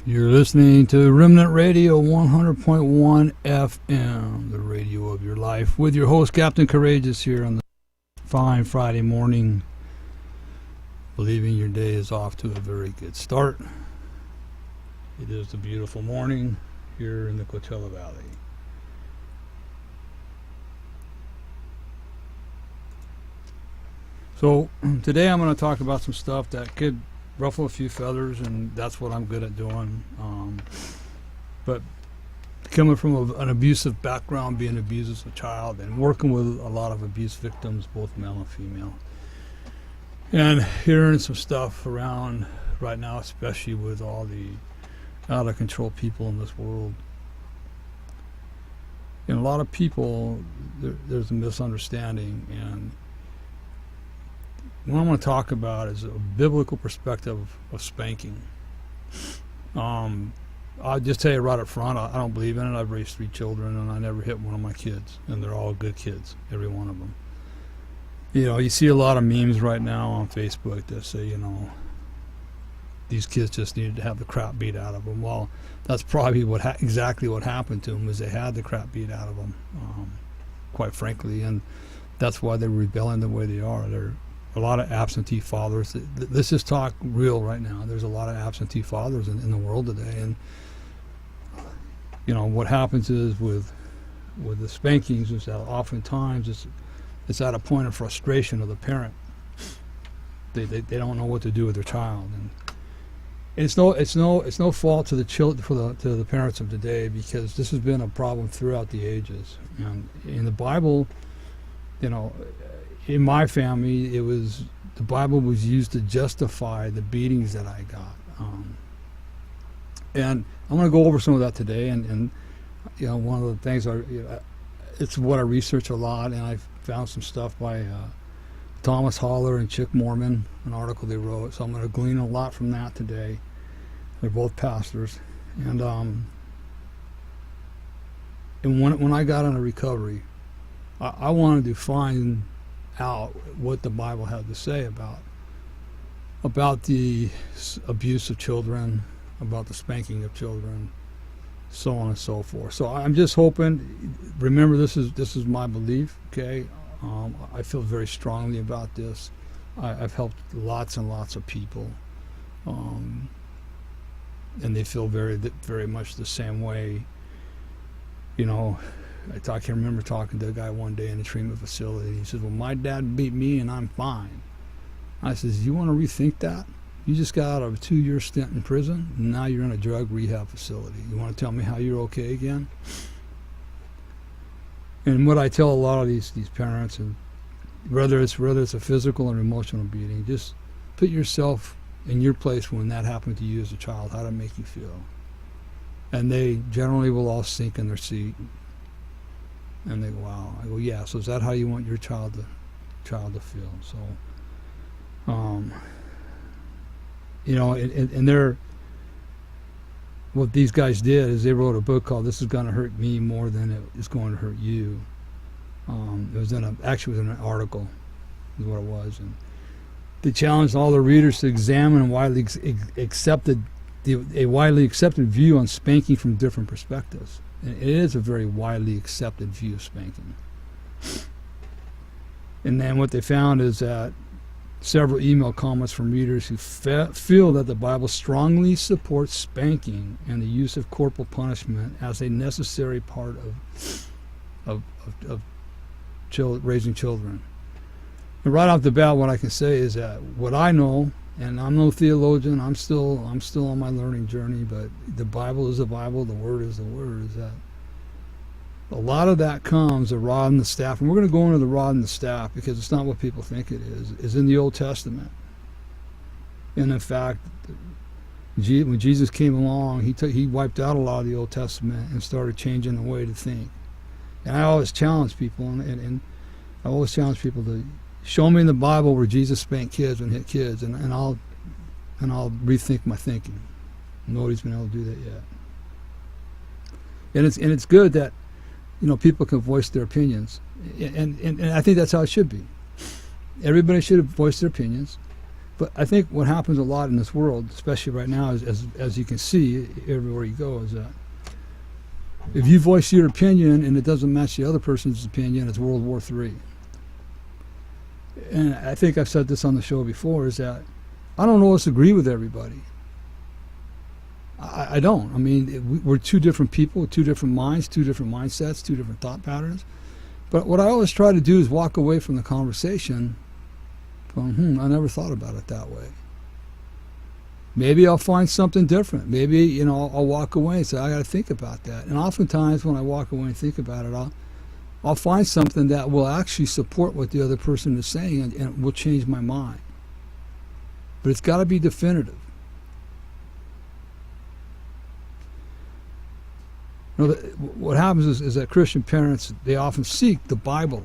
You're listening to Remnant Radio 100.1 FM, the radio of your life, with your host, Captain Courageous, here on the fine Friday morning, believing your day is off to a very good start. It is a beautiful morning here in the Coachella Valley. So today I'm going to talk about some stuff that could ruffle a few feathers, and that's what I'm good at doing. But coming from an abusive background, being abused as a child, and working with a lot of abuse victims, both male and female, and hearing some stuff around right now, especially with all the out of control people in this world. And a lot of people, there's a misunderstanding, and what I'm going to talk about is a biblical perspective of spanking. I'll just tell you right up front, I don't believe in it. I've raised 3 children, and I never hit one of my kids, and they're all good kids, every one of them. You know, you see a lot of memes right now on Facebook that say, you know, these kids just needed to have the crap beat out of them. Well, that's probably exactly what happened to them, is they had the crap beat out of them, quite frankly, and that's why they're rebelling the way they are. They're a lot of absentee fathers. Let's just talk real right now. There's a lot of absentee fathers in the world today, and you know what happens is with the spankings is that oftentimes it's at a point of frustration of the parent. They don't know what to do with their child, and it's no fault to the to the parents of today, because this has been a problem throughout the ages. And in the Bible, you know, in my family, the Bible was used to justify the beatings that I got, and I'm going to go over some of that today. And you know, one of the things it's what I research a lot, and I found some stuff by Thomas Holler and Chick Mormon, an article they wrote. So I'm going to glean a lot from that today. They're both pastors, and when I got into recovery, I wanted to find out what the Bible had to say about the abuse of children, about the spanking of children, so on and so forth. So I'm just hoping. Remember, this is my belief. Okay, I feel very strongly about this. I've helped lots and lots of people, and they feel very, very much the same way. You know, I can remember talking to a guy one day in a treatment facility. He says, well, my dad beat me and I'm fine. I says, you want to rethink that? You just got out of a 2-year stint in prison, and now you're in a drug rehab facility. You want to tell me how you're okay again? And what I tell a lot of these parents, and whether it's a physical or emotional beating, just put yourself in your place when that happened to you as a child. How did it make you feel? And they generally will all sink in their seat. And they go, wow. I go, yeah, so is that how you want your child to feel? So, you know, and what these guys did is they wrote a book called "This Is Going to Hurt Me More Than It Is Going to Hurt You." It was in an article, is what it was, and they challenged all the readers to examine a widely accepted view on spanking from different perspectives. And it is a very widely accepted view of spanking. And then what they found is that several email comments from readers who feel that the Bible strongly supports spanking and the use of corporal punishment as a necessary part of raising children. And right off the bat, what I can say is that what I know, and I'm no theologian, I'm still on my learning journey, but the Bible is the Bible, the Word is the Word, is that a lot of that comes, the rod and the staff, and we're going to go into the rod and the staff because it's not what people think it is in the Old Testament. And in fact, when Jesus came along, he wiped out a lot of the Old Testament and started changing the way to think. And I always challenge people, and I always challenge people to show me in the Bible where Jesus spanked kids and hit kids, and I'll rethink my thinking. Nobody's been able to do that yet. And it's good that, you know, people can voice their opinions, and I think that's how it should be. Everybody should voice their opinions, But I think what happens a lot in this world, especially right now, is, as you can see everywhere you go, is that if you voice your opinion and it doesn't match the other person's opinion, it's World War III. And I think I've said this on the show before, is that I don't always agree with everybody. I don't. I mean, we're two different people, two different minds, two different mindsets, two different thought patterns. But what I always try to do is walk away from the conversation going, I never thought about it that way. Maybe I'll find something different. Maybe, I'll walk away and say, I got to think about that. And oftentimes when I walk away and think about it, I'll find something that will actually support what the other person is saying, and it will change my mind. But it's got to be definitive. What happens is that Christian parents, they often seek the Bible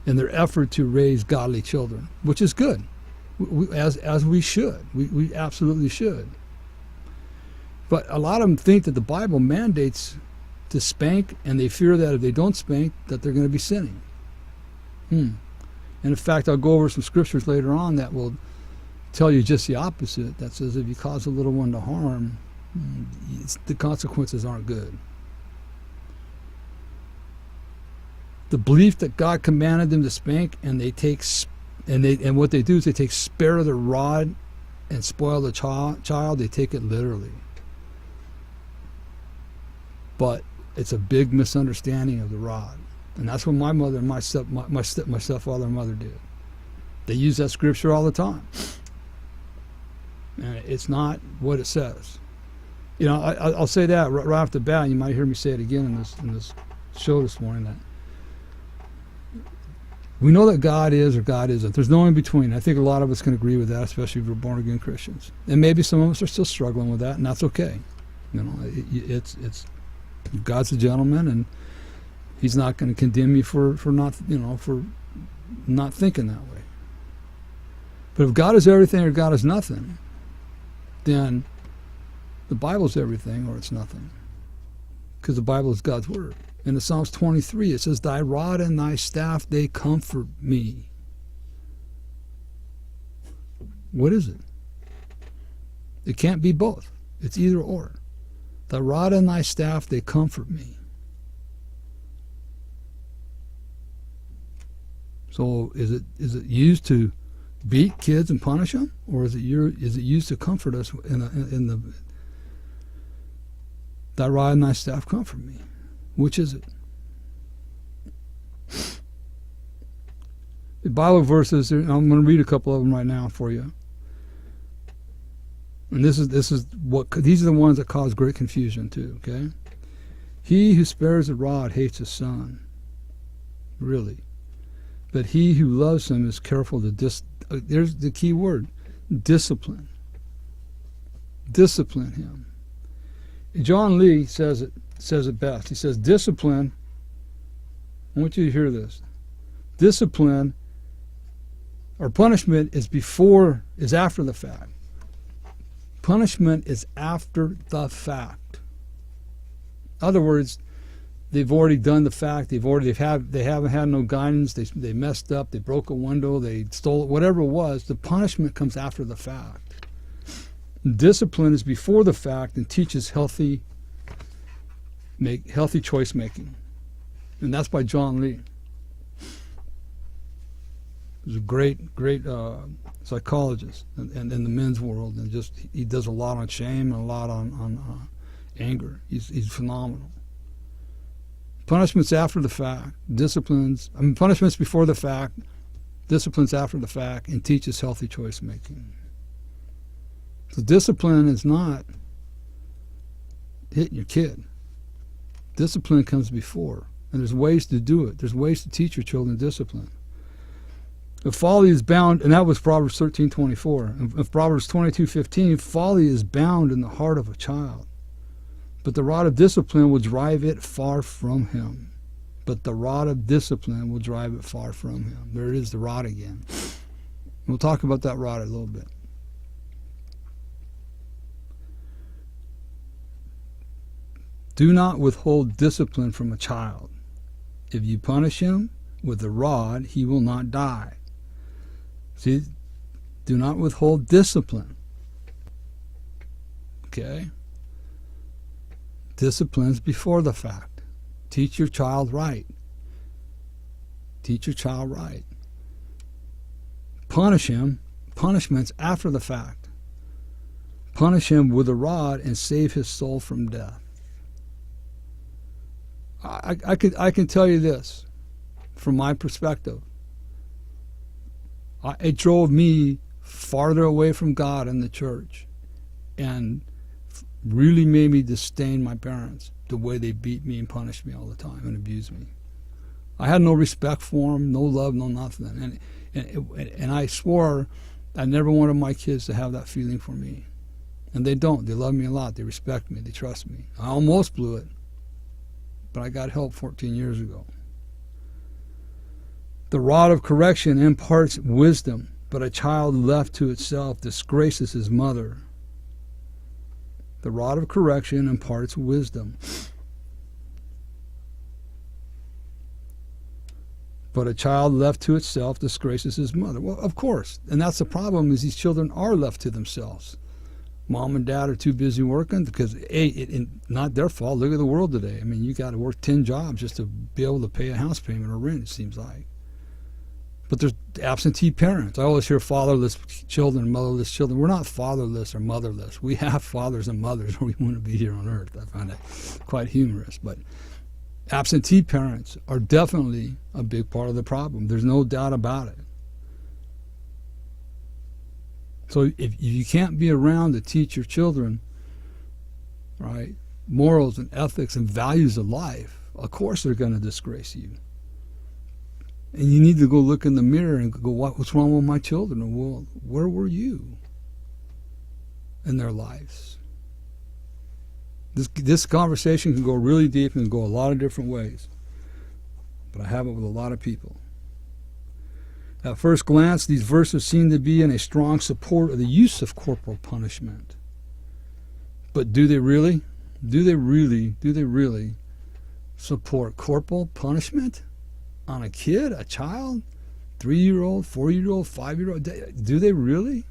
in their effort to raise godly children, which is good, as we should. We absolutely should. But a lot of them think that the Bible mandates to spank, and they fear that if they don't spank, that they're going to be sinning. And in fact, I'll go over some scriptures later on that will tell you just the opposite. That says if you cause a little one to harm, the consequences aren't good. The belief that God commanded them to spank, and what they do is they take spare the rod and spoil the child. They take it literally. But it's a big misunderstanding of the rod, and that's what my mother and my stepfather and mother did. They use that scripture all the time, and it's not what it says. I'll say that right off the bat. You might hear me say it again in this show this morning, that we know that God is or God isn't. There's no in between. I think a lot of us can agree with that, especially if we're born again Christians. And maybe some of us are still struggling with that, and that's okay. It's God's a gentleman, and He's not going to condemn you for not thinking that way. But if God is everything or God is nothing, then the Bible's everything or it's nothing, because the Bible is God's word. In the Psalms 23, it says, "Thy rod and thy staff, they comfort me." What is it? It can't be both. It's either or. Thy rod and thy staff, they comfort me. So is it used to beat kids and punish them, or is it used to comfort us in the thy rod and thy staff comfort me? Which is it? The Bible verses, I'm going to read a couple of them right now for you. And these are the ones that cause great confusion too, okay? He who spares the rod hates his son. Really. But he who loves him is careful to there's the key word, discipline. Discipline him. John Lee says it best. He says, discipline, I want you to hear this. Discipline or punishment is after the fact. Punishment is after the fact. In other words, they've already done the fact. They haven't had no guidance. They messed up. They broke a window. They stole it. Whatever it was, the punishment comes after the fact. Discipline is before the fact and teaches healthy choice making, and that's by John Lee. He's a great psychologist in the men's world, and he does a lot on shame and a lot on anger. He's phenomenal. Punishments after the fact, punishments before the fact, disciplines after the fact, and teaches healthy choice making. So discipline is not hitting your kid. Discipline comes before, and there's ways to do it. There's ways to teach your children discipline. If folly is bound, and that was Proverbs 13:24. If Proverbs 22:15, folly is bound in the heart of a child, but the rod of discipline will drive it far from him. But the rod of discipline will drive it far from him. There it is, the rod again. We'll talk about that rod a little bit. Do not withhold discipline from a child. If you punish him with the rod, he will not die. See, Do not withhold discipline. Okay? Discipline's before the fact. Teach your child right. Teach your child right. Punish him. Punishment's after the fact. Punish him with a rod and save his soul from death. I can tell you this from my perspective. It drove me farther away from God and the church, and really made me disdain my parents, the way they beat me and punished me all the time and abused me. I had no respect for them, no love, no nothing. And I swore I never wanted my kids to have that feeling for me. And they don't. They love me a lot. They respect me. They trust me. I almost blew it, but I got help 14 years ago. The rod of correction imparts wisdom, but a child left to itself disgraces his mother. The rod of correction imparts wisdom, but a child left to itself disgraces his mother. Well, of course, and that's the problem, is these children are left to themselves. Mom and dad are too busy working because, not their fault. Look at the world today. I mean, you got to work 10 jobs just to be able to pay a house payment or rent, it seems like. But there's absentee parents. I always hear fatherless children, motherless children. We're not fatherless or motherless. We have fathers and mothers, or we wouldn't be here on earth. I find that quite humorous. But absentee parents are definitely a big part of the problem. There's no doubt about it. So if you can't be around to teach your children, right, morals and ethics and values of life, of course they're going to disgrace you. And you need to go look in the mirror and go, what's wrong with my children? Well, where were you in their lives? This conversation can go really deep and go a lot of different ways. But I have it with a lot of people. At first glance, these verses seem to be in a strong support of the use of corporal punishment. But do they really? Do they really support corporal punishment on a kid, a child, 3-year-old, 4-year-old, 5-year-old? Do they really?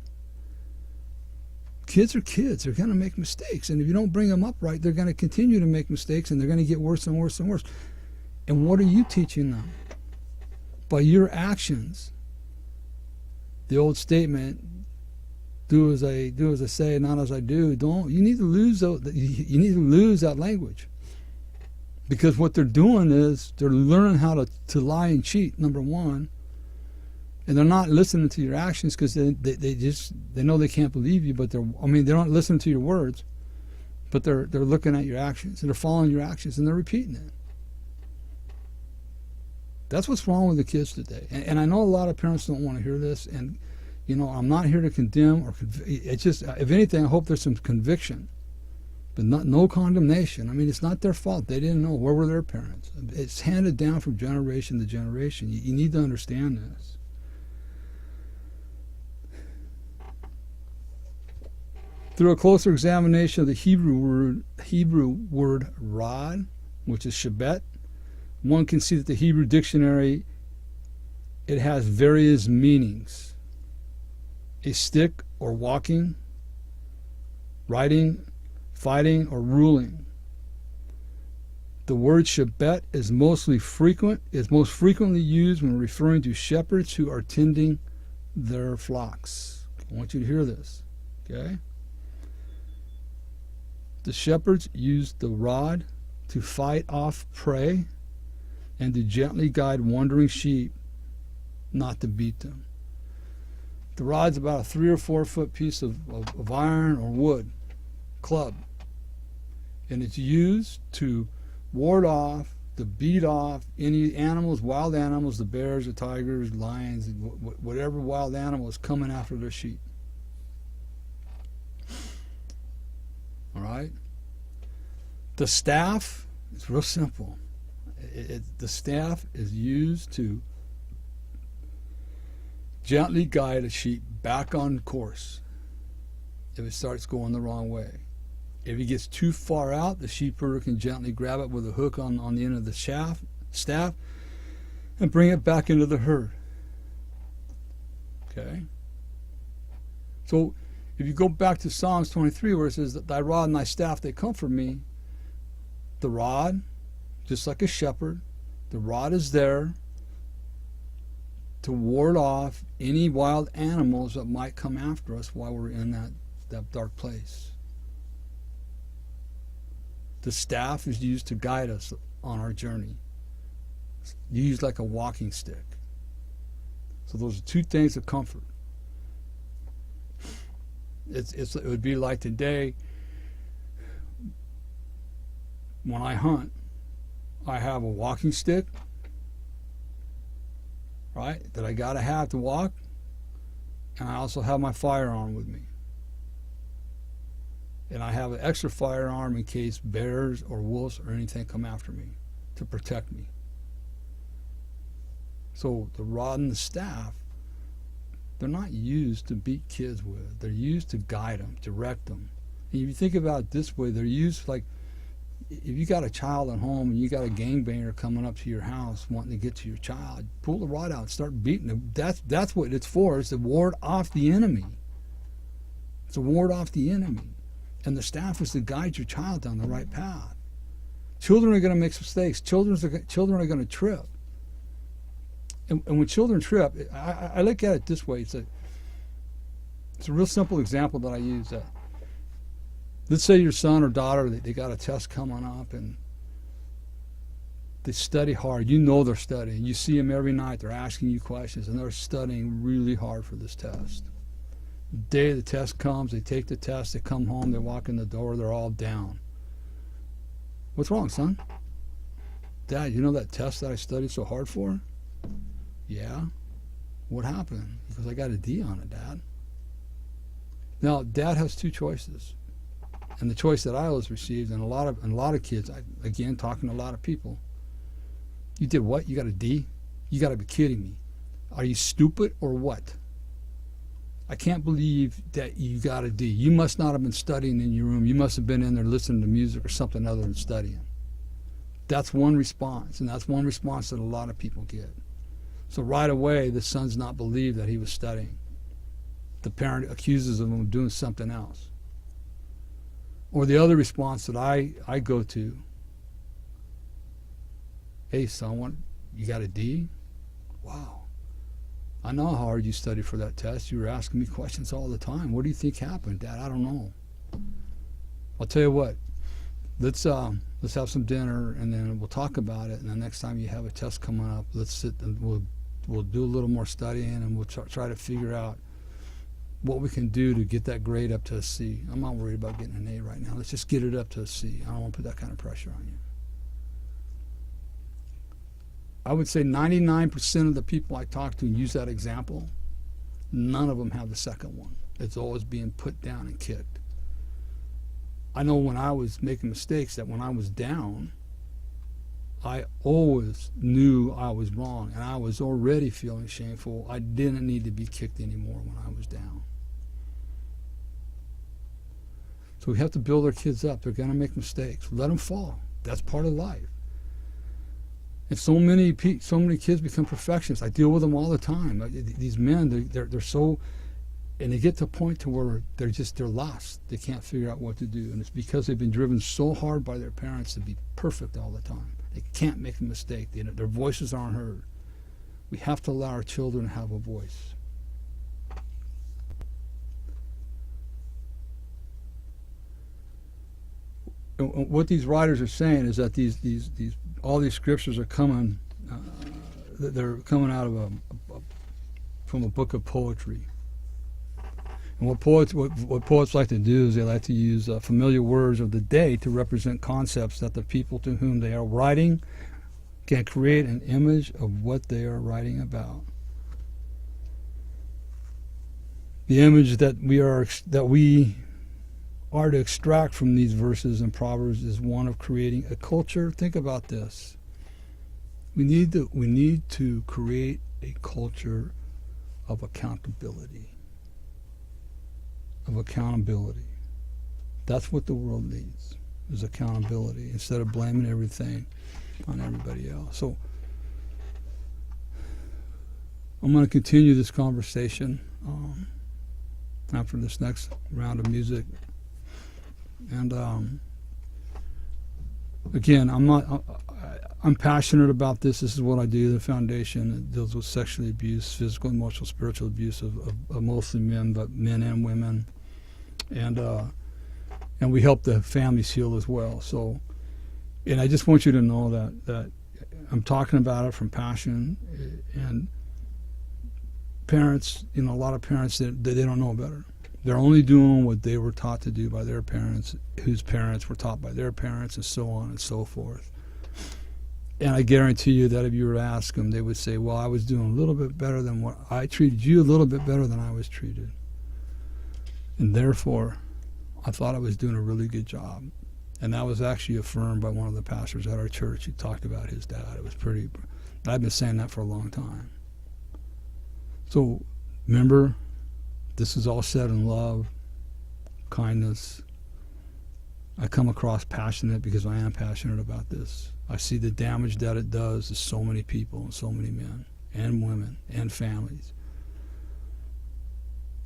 Kids are kids. They're going to make mistakes. And if you don't bring them up right, they're going to continue to make mistakes, and they're going to get worse and worse and worse. And what are you teaching them? By your actions. The old statement, do as I say, not as I do. You need to lose that language. Because what they're doing is they're learning how to lie and cheat, number one. And they're not listening to your actions because they know they can't believe you, but they're not listening to your words, but they're looking at your actions, and they're following your actions, and they're repeating it. That's what's wrong with the kids today. And I know a lot of parents don't want to hear this, and I'm not here to condemn it's just, if anything, I hope there's some conviction. But no condemnation. I mean, it's not their fault. They didn't know. Where were their parents? It's handed down from generation to generation. You need to understand this. Through a closer examination of the Hebrew word rod, which is shebet, one can see that the Hebrew dictionary, it has various meanings. A stick or walking, writing, fighting, or ruling. The word shebet is most frequently used when referring to shepherds who are tending their flocks. I want you to hear this, okay? The shepherds used the rod to fight off prey and to gently guide wandering sheep, not to beat them. The rod's about a 3 or 4 foot piece of iron or wood, club. And it's used to ward off, to beat off any animals, wild animals, the bears, the tigers, lions, whatever wild animal is coming after their sheep. All right? The staff is real simple. The staff is used to gently guide a sheep back on course if it starts going the wrong way. If it gets too far out, the sheepherder can gently grab it with a hook on the end of the staff and bring it back into the herd. Okay? So if you go back to Psalms 23 where it says that thy rod and thy staff, they comfort me, the rod, just like a shepherd, the rod is there to ward off any wild animals that might come after us while we're in that dark place. The staff is used to guide us on our journey. It's used like a walking stick. So those are two things of comfort. It would be like today, when I hunt, I have a walking stick, right, that I got to have to walk, and I also have my firearm with me. And I have an extra firearm in case bears or wolves or anything come after me to protect me. So the rod and the staff, they're not used to beat kids with. They're used to guide them, direct them. And if you think about it this way, they're used like, if you got a child at home and you got a gangbanger coming up to your house wanting to get to your child, pull the rod out and start beating them. That's what it's for. It's to ward off the enemy. It's to ward off the enemy. And the staff is to guide your child down the right path. Children are going to make mistakes. Children are going to trip. And when children trip, I look at it this way. It's a real simple example that I use. Let's say your son or daughter, they got a test coming up and they study hard. You know they're studying. You see them every night. They're asking you questions, and they're studying really hard for this test. The day the test comes, they take the test, they come home, they walk in the door, they're all down. What's wrong, son? Dad, you know that test that I studied so hard for? Yeah. What happened? Because I got a D on it, Dad. Now, Dad has two choices. And the choice that I always received, and a lot of kids, again, talking to a lot of people, you did what? You got a D? You got to be kidding me. Are you stupid or what? I can't believe that you got a D. You must not have been studying in your room. You must have been in there listening to music or something other than studying. That's one response, and that's one response that a lot of people get. So right away, the son's not believed that he was studying. The parent accuses him of doing something else. Or the other response that I go to, hey son, you got a D? Wow. I know how hard you studied for that test. You were asking me questions all the time. What do you think happened, Dad? I don't know. I'll tell you what. Let's have some dinner and then we'll talk about it. And the next time you have a test coming up, let's sit and we'll do a little more studying and we'll try to figure out what we can do to get that grade up to a C. I'm not worried about getting an A right now. Let's just get it up to a C. I don't want to put that kind of pressure on you. I would say 99% of the people I talk to and use that example, none of them have the second one. It's always being put down and kicked. I know when I was making mistakes that when I was down, I always knew I was wrong and I was already feeling shameful. I didn't need to be kicked anymore when I was down. So we have to build our kids up. They're going to make mistakes. Let them fall. That's part of life. And so many kids become perfectionists. I deal with them all the time. These men, they're so, and they get to a point to where they're lost. They can't figure out what to do. And it's because they've been driven so hard by their parents to be perfect all the time. They can't make a mistake. Their voices aren't heard. We have to allow our children to have a voice. And what these writers are saying is that all these scriptures are coming. They're coming out of from a book of poetry. And what poets like to do is they like to use familiar words of the day to represent concepts that the people to whom they are writing can create an image of what they are writing about. The image that we are to extract from these verses and proverbs is one of creating a culture. Think about this. We need to create a culture of accountability. That's what the world needs, is accountability, instead of blaming everything on everybody else. So I'm going to continue this conversation after this next round of music. And again, I'm passionate about this. This is what I do. The foundation, it deals with sexual abuse, physical, emotional, spiritual abuse of mostly men, but men and women. And we help the families heal as well. So, and I just want you to know that I'm talking about it from passion. And parents, a lot of parents, they don't know better. They're only doing what they were taught to do by their parents, whose parents were taught by their parents, and so on and so forth. And I guarantee you that if you were to ask them, they would say, well, I was doing a little bit better than what I treated you, a little bit better than I was treated. And therefore, I thought I was doing a really good job. And that was actually affirmed by one of the pastors at our church. He talked about his dad. It was pretty, I've been saying that for a long time. So remember, this is all said in love, kindness. I come across passionate because I am passionate about this. I see the damage that it does to so many people and so many men and women and families.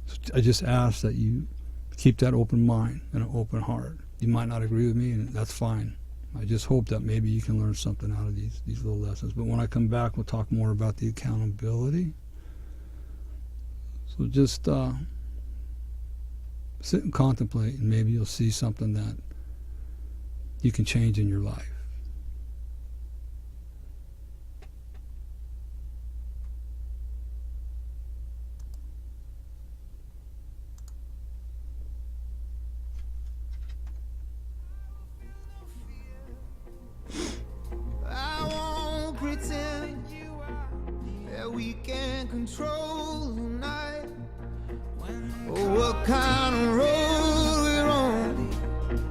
So I just ask that you keep that open mind and an open heart. You might not agree with me, and that's fine. I just hope that maybe you can learn something out of these little lessons. But when I come back, we'll talk more about the accountability. So just sit and contemplate, and maybe you'll see something that you can change in your life. I won't pretend that we can control the night. Oh, what kind